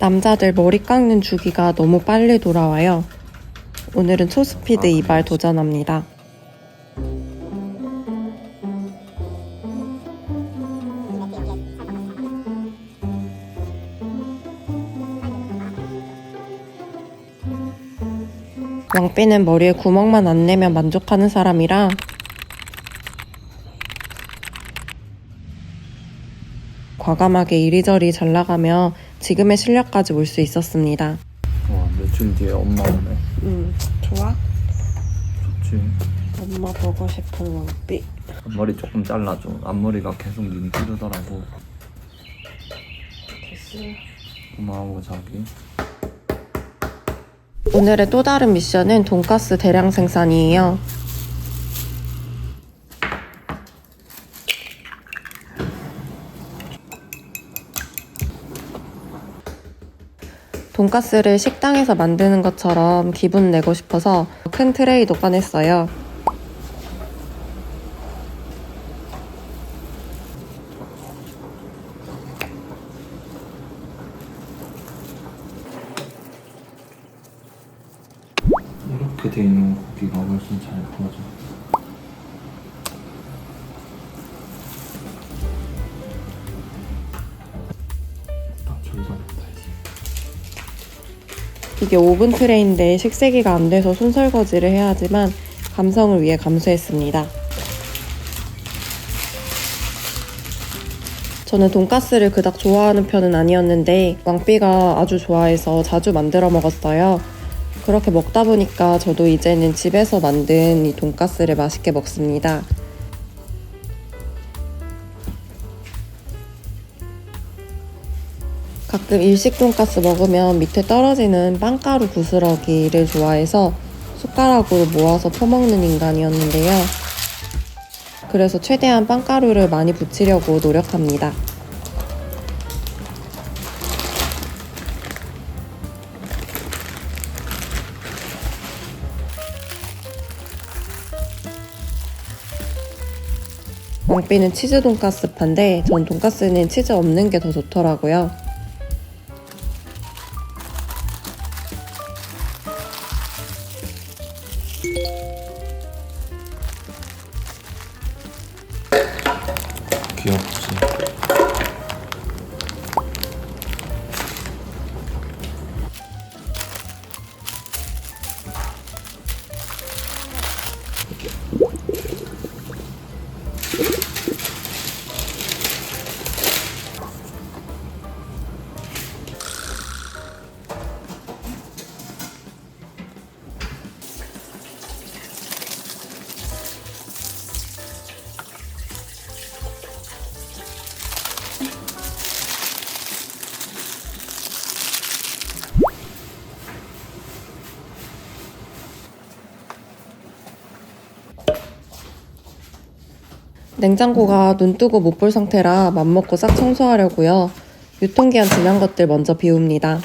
남자들 머리 깎는 주기가 너무 빨리 돌아와요. 오늘은 초스피드 이발 도전합니다. 왕삐는 머리에 구멍만 안 내면 만족하는 사람이라 과감하게 이리저리 잘 나가며 지금의 실력까지 올 수 있었습니다. 와, 며칠 뒤에 엄마 오네. 좋아? 좋지. 엄마 보고 싶은 왕삐. 머리 조금 잘라줘. 앞머리가 계속 눈이 찌르더라고. 됐어. 고마워 자기. 오늘의 또 다른 미션은 돈가스 대량 생산이에요. 돈가스를 식당에서 만드는 것처럼 기분 내고 싶어서 큰 트레이도 꺼냈어요. 이렇게 돼 있는 고기가 훨씬 잘 구워져. 딱 절반했다 이제. 이게 오븐 트레이인데 식세기가 안 돼서 손설거지를 해야 하지만 감성을 위해 감수했습니다. 저는 돈가스를 그닥 좋아하는 편은 아니었는데 왕삐가 아주 좋아해서 자주 만들어 먹었어요. 그렇게 먹다 보니까 저도 이제는 집에서 만든 이 돈가스를 맛있게 먹습니다. 가끔 일식 돈가스 먹으면 밑에 떨어지는 빵가루 부스러기를 좋아해서 숟가락으로 모아서 퍼먹는 인간이었는데요. 그래서 최대한 빵가루를 많이 붙이려고 노력합니다. 왕삐는 치즈 돈가스 파인데 전 돈가스는 치즈 없는 게 더 좋더라고요. 귀엽지. 냉장고가 눈 뜨고 못 볼 상태라 맘먹고 싹 청소하려고요. 유통기한 지난 것들 먼저 비웁니다.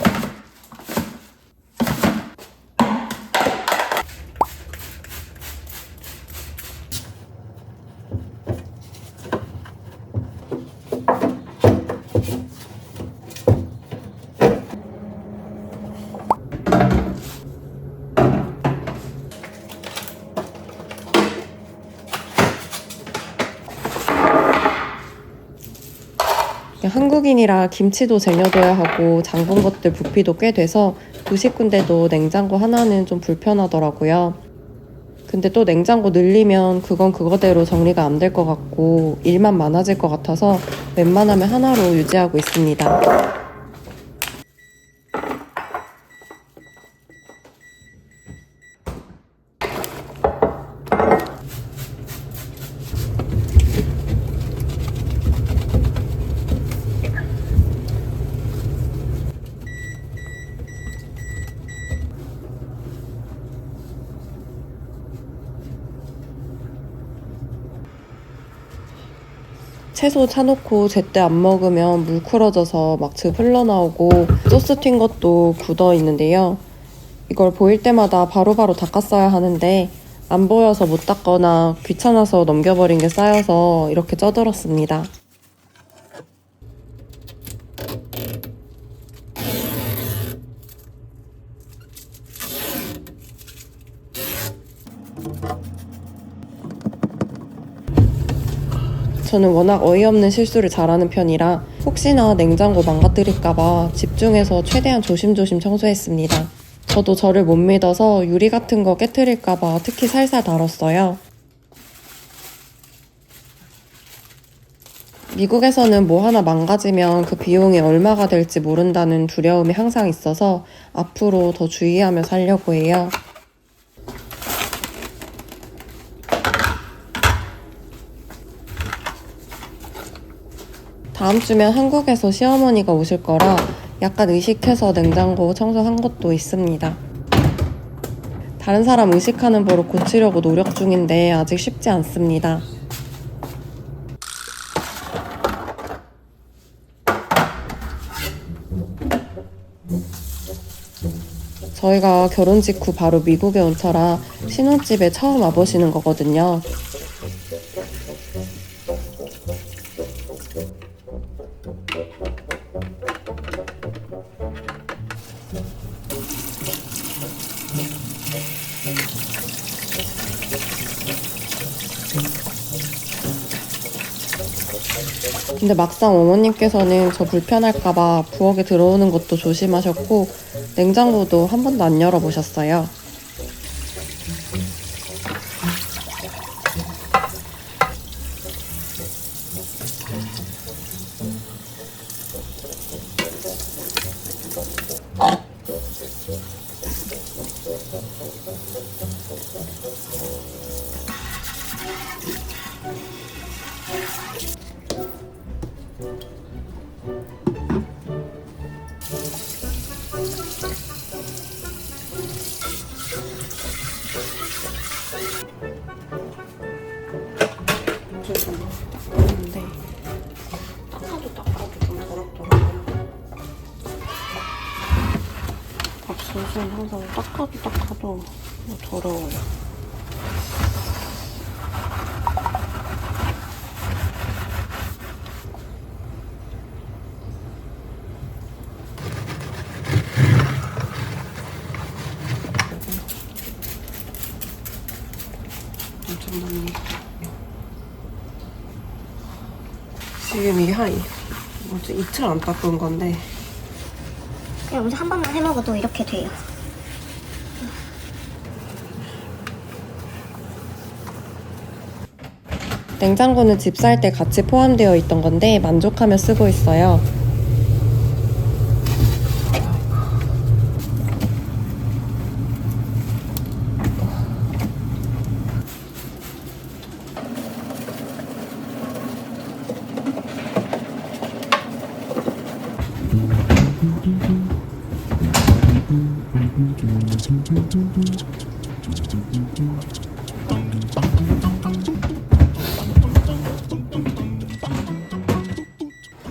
한국인이라 김치도 쟁여둬야 하고 장본 것들 부피도 꽤 돼서 두 식구인데도 냉장고 하나는 좀 불편하더라고요. 근데 또 냉장고 늘리면 그건 그거대로 정리가 안 될 것 같고 일만 많아질 것 같아서 웬만하면 하나로 유지하고 있습니다. 채소 차놓고 제때 안 먹으면 물쿨어져서 막 즙 흘러나오고 소스 튄 것도 굳어 있는데요. 이걸 보일 때마다 바로바로 닦았어야 하는데 안 보여서 못 닦거나 귀찮아서 넘겨버린 게 쌓여서 이렇게 쪄들었습니다. 저는 워낙 어이없는 실수를 잘하는 편이라 혹시나 냉장고 망가뜨릴까봐 집중해서 최대한 조심조심 청소했습니다. 저도 저를 못 믿어서 유리 같은 거 깨트릴까봐 특히 살살 다뤘어요. 미국에서는 뭐 하나 망가지면 그 비용이 얼마가 될지 모른다는 두려움이 항상 있어서 앞으로 더 주의하며 살려고 해요. 다음 주면 한국에서 시어머니가 오실 거라 약간 의식해서 냉장고 청소한 것도 있습니다. 다른 사람 의식하는 버릇 고치려고 노력 중인데 아직 쉽지 않습니다. 저희가 결혼 직후 바로 미국에 온 터라 신혼집에 처음 와보시는 거거든요. 근데 막상 어머님께서는 저 불편할까봐 부엌에 들어오는 것도 조심하셨고 냉장고도 한 번도 안 열어보셨어요. 근데 닦아도 좀 더럽더라고요. 밥솥은 항상 닦아도 더러워요. 엄청 많네. 지금 이게 한 이틀 안 닦은 건데 그냥 여기서 한 번만 해먹어도 이렇게 돼요. 냉장고는 집 살 때 같이 포함되어 있던 건데 만족하며 쓰고 있어요.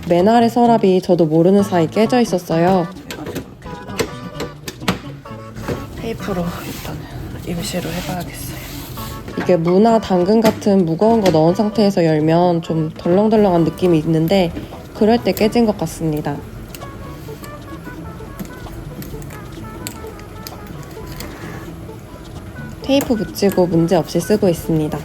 맨 아래 서랍이 저도 모르는 사이 깨져 있었어요. 테이프로 일단 임시로 해봐야겠어요. 이게 무나 당근 같은 무거운 거 넣은 상태에서 열면 좀 덜렁덜렁한 느낌이 있는데 그럴 때 깨진 것 같습니다. 테이프 붙이고 문제없이 쓰고 있습니다.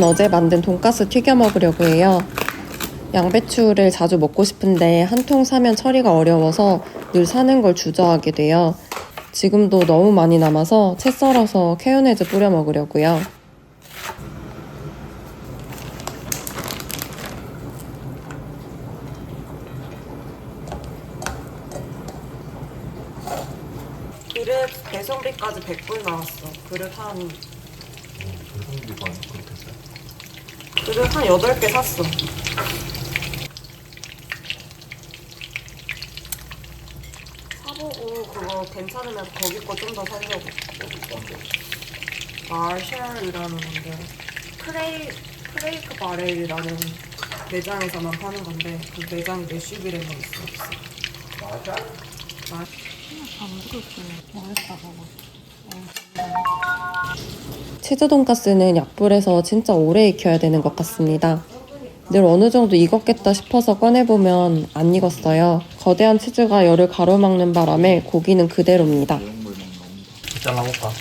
어제 만든 돈가스 튀겨 먹으려고 해요. 양배추를 자주 먹고 싶은데 한 통 사면 처리가 어려워서 늘 사는 걸 주저하게 돼요. 지금도 너무 많이 남아서 채 썰어서 케요네즈 뿌려 먹으려고요. 그릇 배송비까지 100불 나왔어. 그릇 한 배송비가 그렇게 세? 그릇 한 8개 샀어. 사보고 그거 괜찮으면 거기 거 좀 더 사려고. 마셜이라는 건데 프레이크 바렐이라는 매장에서만 파는 건데 그 매장이 내슈빌에만 있어. 맞아? 치즈 돈가스는 약불에서 진짜 오래 익혀야 되는 것 같습니다. 늘 어느 정도 익었겠다 싶어서 꺼내보면 안 익었어요. 거대한 치즈가 열을 가로막는 바람에 고기는 그대로입니다. 잘라볼까?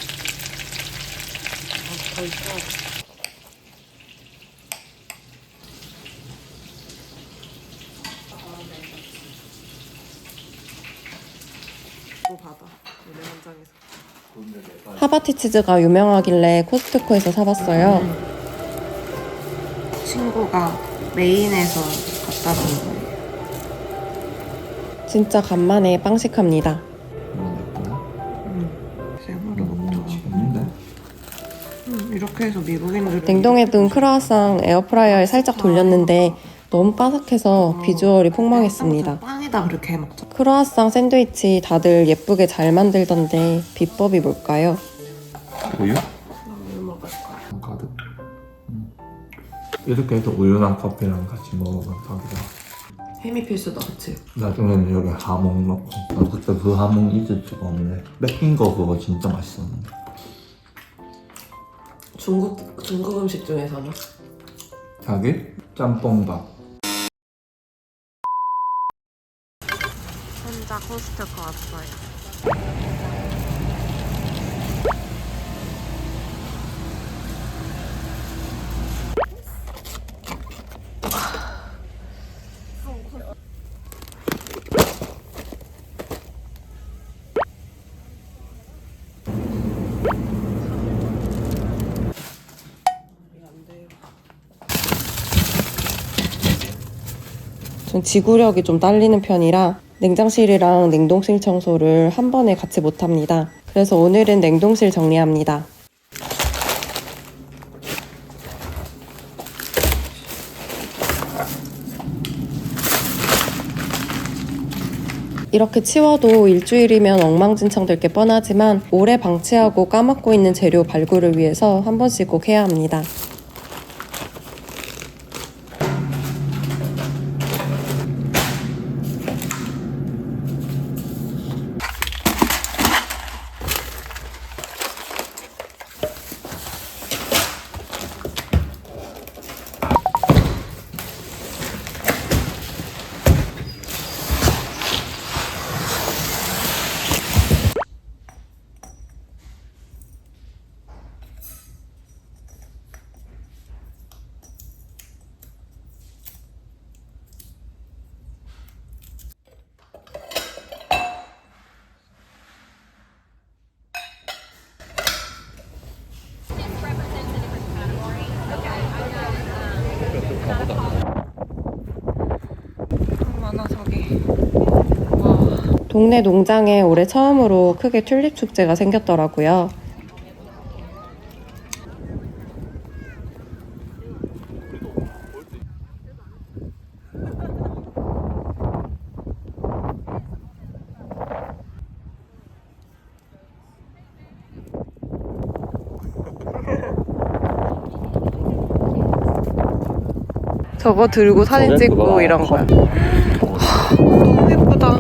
하바티 치즈가 유명하길래 코스트코에서 사봤어요. 친구가 메인에서 갖다 준 거예요. 진짜 간만에 빵식합니다. 이렇게 해서 미국인들은 냉동해 둔 크로와상 에어프라이어에 살짝 돌렸는데 너무 바삭해서 비주얼이 폭망했습니다. 빵에다 그렇게 해 먹자. 크로와상 샌드위치 다들 예쁘게 잘 만들던데 비법이 뭘까요? 우유? 우유 먹을 거야. 가득. 이렇게 해서 우유랑 커피랑 같이 먹으면 딱이다. 햄이 필수다, 그치? 나중에는 여기 하몽 넣고. 나 그때 그 하몽 잊을 수가 없네. 뺏긴 거 그거 진짜 맛있었는데. 중국 음식 중에서는? 자기? 짬뽕밥. 혼자 코스트코 왔어요. 전 지구력이 좀 딸리는 편이라 냉장실이랑 냉동실 청소를 한 번에 같이 못합니다. 그래서 오늘은 냉동실 정리합니다. 이렇게 치워도 일주일이면 엉망진창 될 게 뻔하지만 오래 방치하고 까먹고 있는 재료 발굴을 위해서 한 번씩 꼭 해야 합니다. 동네 농장에 올해 처음으로 크게 튤립 축제가 생겼더라고요. 저거 들고 사진 찍고 이런 거야. 너무 예쁘다.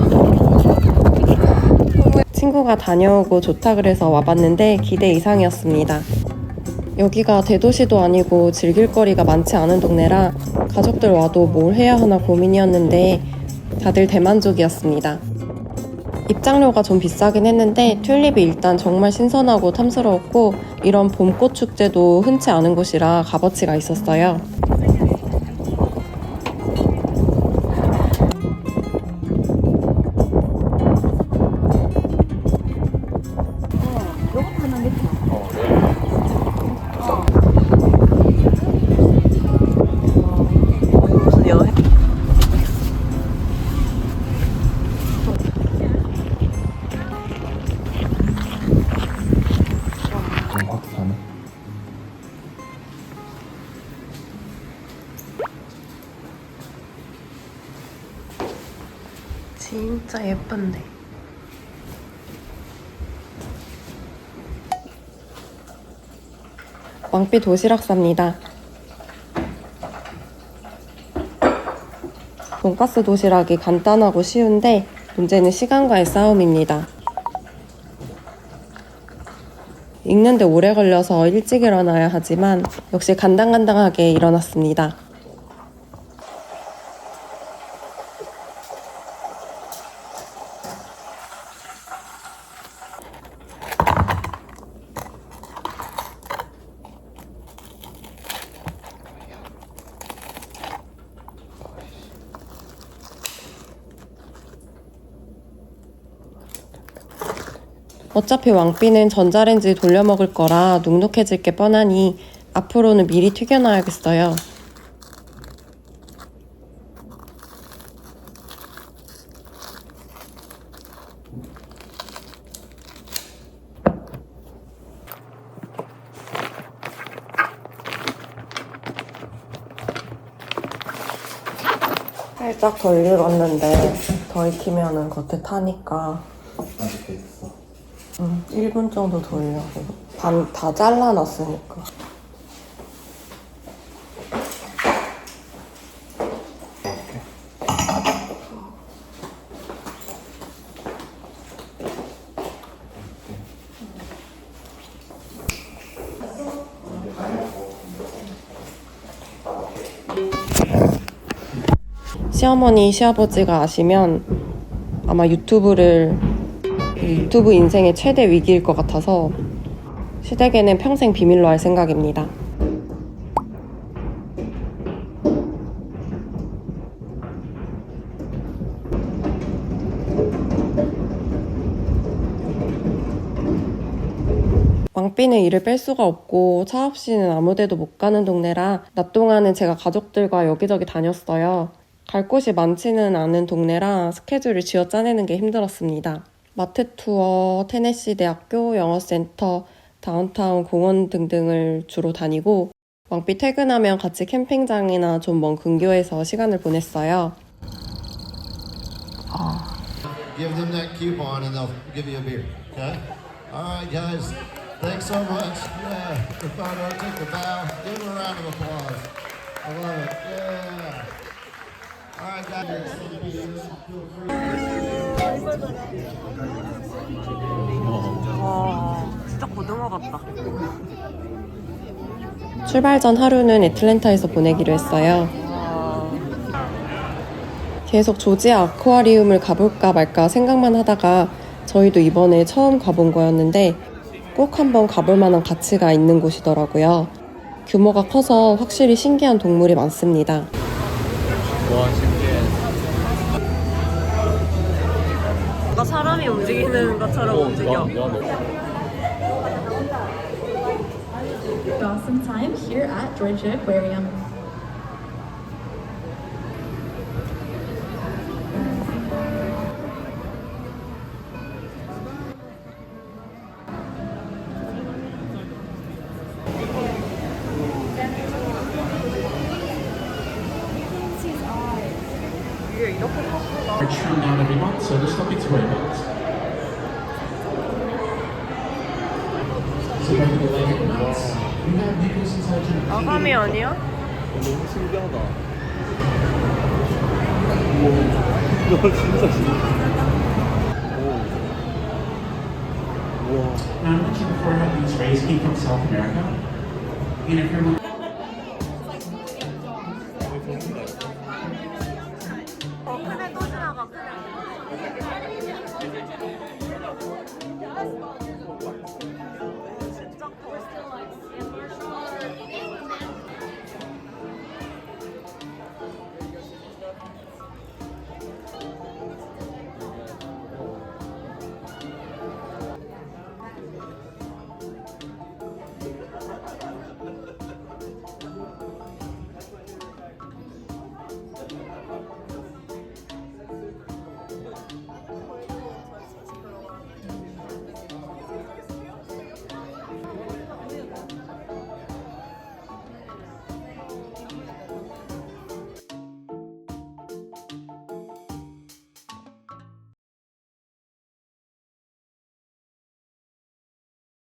친구가 다녀오고 좋다 그래서 와봤는데 기대 이상이었습니다. 여기가 대도시도 아니고 즐길 거리가 많지 않은 동네라 가족들 와도 뭘 해야 하나 고민이었는데 다들 대만족이었습니다. 입장료가 좀 비싸긴 했는데 튤립이 일단 정말 신선하고 탐스러웠고 이런 봄꽃 축제도 흔치 않은 곳이라 값어치가 있었어요. 무슨 여행? 확 사네. 진짜 예쁜데. 왕삐 도시락 쌉니다. 돈가스 도시락이 간단하고 쉬운데 문제는 시간과의 싸움입니다. 익는데 오래 걸려서 일찍 일어나야 하지만 역시 간당간당하게 일어났습니다. 어차피 왕삐는 전자레인지 돌려 먹을 거라 눅눅해질 게 뻔하니 앞으로는 미리 튀겨놔야겠어요. 살짝 덜 익었는데 더 익히면은 겉에 타니까 이렇게 있어. 1분 정도 돌려고. 반 다 잘라놨으니까. 시어머니, 시아버지가 아시면 아마 유튜브 인생의 최대 위기일 것 같아서 시댁에는 평생 비밀로 할 생각입니다. 왕삐는 이를 뺄 수가 없고 차 없이는 아무 데도 못 가는 동네라 낮 동안은 제가 가족들과 여기저기 다녔어요. 갈 곳이 많지는 않은 동네라 스케줄을 쥐어 짜내는 게 힘들었습니다. 마트 투어, 테네시 대학교, 영어센터, 다운타운 공원 등등을 주로 다니고 왕삐 퇴근하면 같이 캠핑장이나 좀 먼 근교에서 시간을 보냈어요. Give them that coupon and they'll give you a beer. Okay? All right, guys. Thanks so much. Yeah, the photo, take the bow. Give them a round of applause. I love it. Yeah. All right, guys. 와, 진짜 고등어 같다. 출발 전 하루는 애틀랜타에서 보내기로 했어요. 계속 조지아 아쿠아리움을 가볼까 말까 생각만 하다가 저희도 이번에 처음 가본 거였는데 꼭 한번 가볼 만한 가치가 있는 곳이더라고요. 규모가 커서 확실히 신기한 동물이 많습니다. 와, 신기해. 뭔가 사람이 움직이는 것처럼 움직여. Awesome time here at Georgia Aquarium. are trimmed down every month, so there's nothing to worry about. So back to the leg movements. You have mucus inside your 아가미 아니야? 너무 신기하다. 너 진짜 신기해. 우와. Now, I mentioned before how these rays came from South America. And if you're looking 크네 또 지나가 크네.